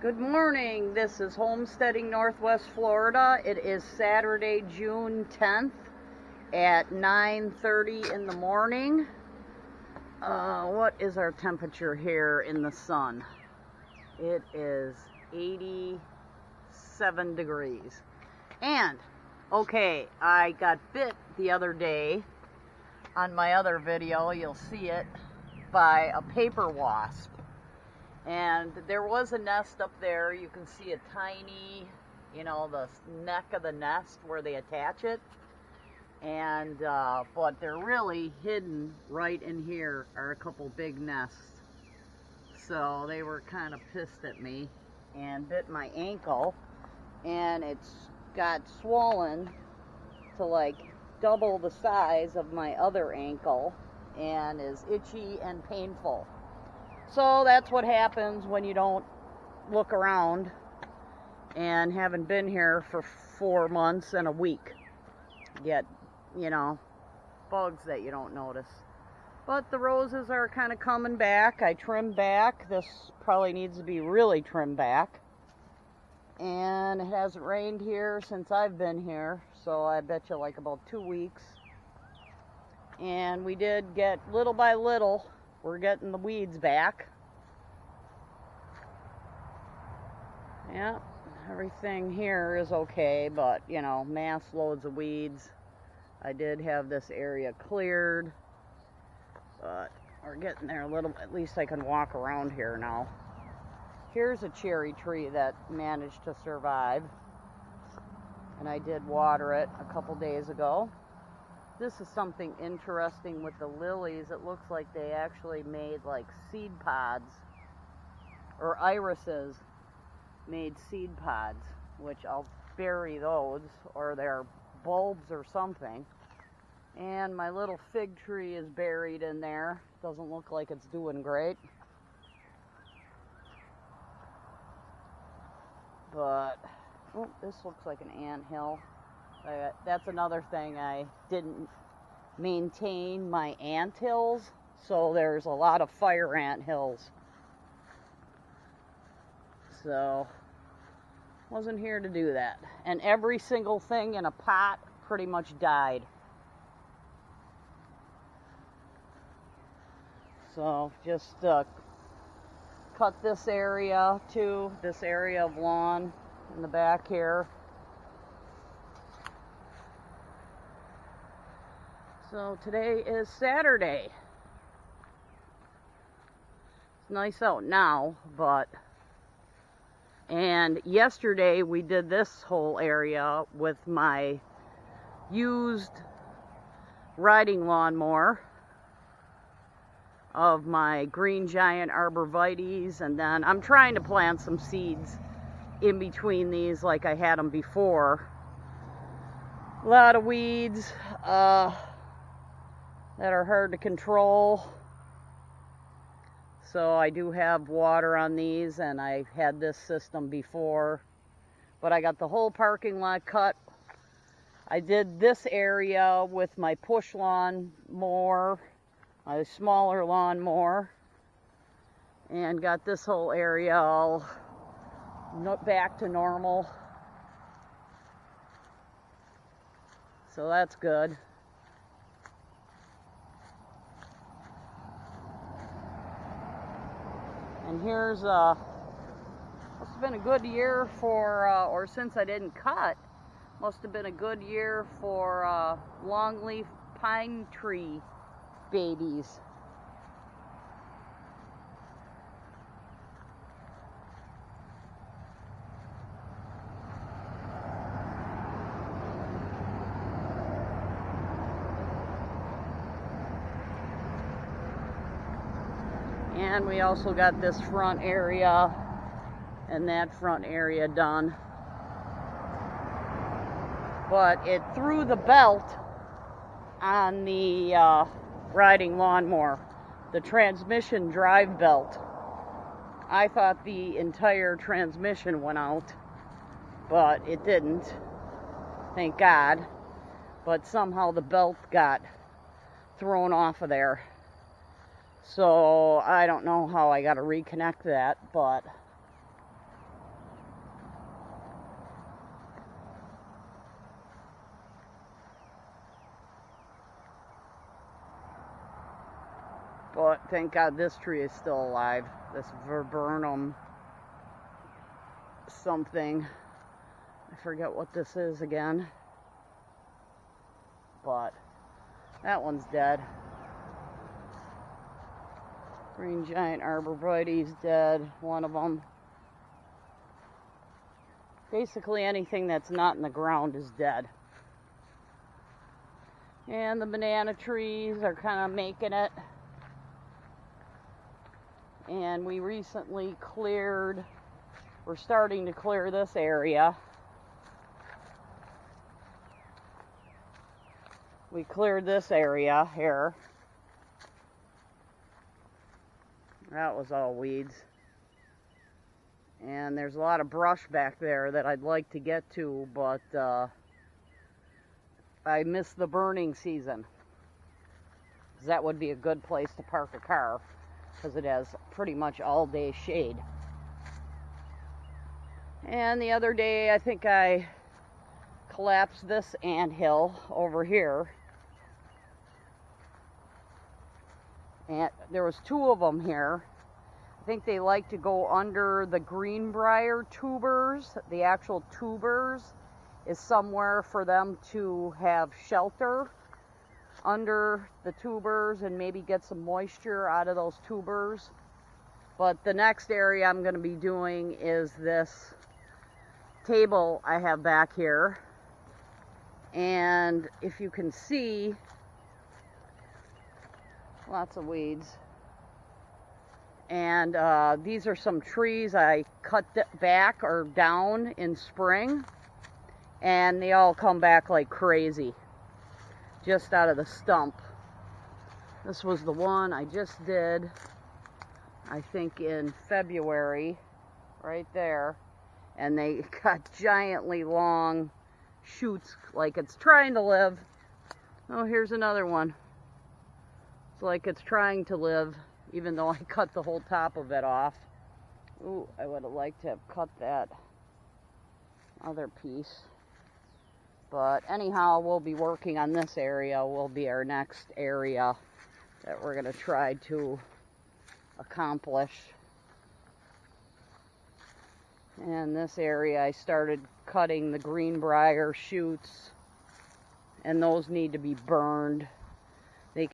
Good morning. This is Homesteading Northwest Florida. It is Saturday, June 10th at 9:30 in the morning. What is our temperature here in the sun? It is 87 degrees. And, okay, I got bit the other day. On my other video, you'll see it, by a paper wasp. And there was a nest up there. You can see a tiny, the neck of the nest where they attach it. And, but they're really hidden right in here are a couple big nests. So they were kind of pissed at me and bit my ankle. And it's got swollen to like double the size of my other ankle and is itchy and painful. So that's what happens when you don't look around and haven't been here for 4 months and a week. Get, bugs that you don't notice. But the roses are kind of coming back. I trimmed back. This probably needs to be really trimmed back. And it hasn't rained here since I've been here. So I bet you like about 2 weeks. And we did get little by little. We're getting the weeds back. Yeah, everything here is okay, but, mass loads of weeds. I did have this area cleared, but we're getting there a little. At least I can walk around here now. Here's a cherry tree that managed to survive, and I did water it a couple days ago. This is something interesting with the lilies. It looks like they actually made like seed pods, or irises made seed pods, which I'll bury those, or they're bulbs or something. And my little fig tree is buried in there. Doesn't look like it's doing great. But, oh, this looks like an anthill. That's another thing, I didn't maintain my anthills, so there's a lot of fire anthills. So, wasn't here to do that. And every single thing in a pot pretty much died. So, just cut this area too, this area of lawn in the back here. So today is Saturday. It's nice out now, and yesterday we did this whole area with my used riding lawnmower of my green giant arborvitaes, and then I'm trying to plant some seeds in between these like I had them before. A lot of weeds that are hard to control. So I do have water on these, and I've had this system before. But I got the whole parking lot cut. I did this area with my push lawn mower, my smaller lawnmower, and got this whole area all back to normal. So that's good. And here's, must have been a good year for, or since I didn't cut, must have been a good year for longleaf pine tree babies. And we also got this front area and that front area done. But it threw the belt on the riding lawnmower, the transmission drive belt. I thought the entire transmission went out, but it didn't, thank God. But somehow the belt got thrown off of there. So I don't know how I got to reconnect that, but thank God this tree is still alive. This viburnum something. I forget what this is again. But that one's dead. Green giant arborvitae's dead. One of them. Basically anything that's not in the ground is dead. And the banana trees are kind of making it. And we recently cleared, we're starting to clear this area. We cleared this area here. That was all weeds. And there's a lot of brush back there that I'd like to get to, but I missed the burning season. That would be a good place to park a car, because it has pretty much all day shade. And the other day, I think I collapsed this anthill over here. And there was two of them here. I think they like to go under the greenbrier tubers. The actual tubers is somewhere for them to have shelter under the tubers and maybe get some moisture out of those tubers. But the next area I'm going to be doing is this table I have back here. And if you can see, lots of weeds. And these are some trees I cut back or down in spring, and they all come back like crazy, just out of the stump. This was the one I just did, I think in February, right there, and they got giantly long shoots like it's trying to live. Oh, here's another one. It's like it's trying to live, even though I cut the whole top of it off. Ooh, I would have liked to have cut that other piece. But anyhow, we'll be working on this area. Will be our next area that we're going to try to accomplish. And this area, I started cutting the greenbrier shoots, and those need to be burned.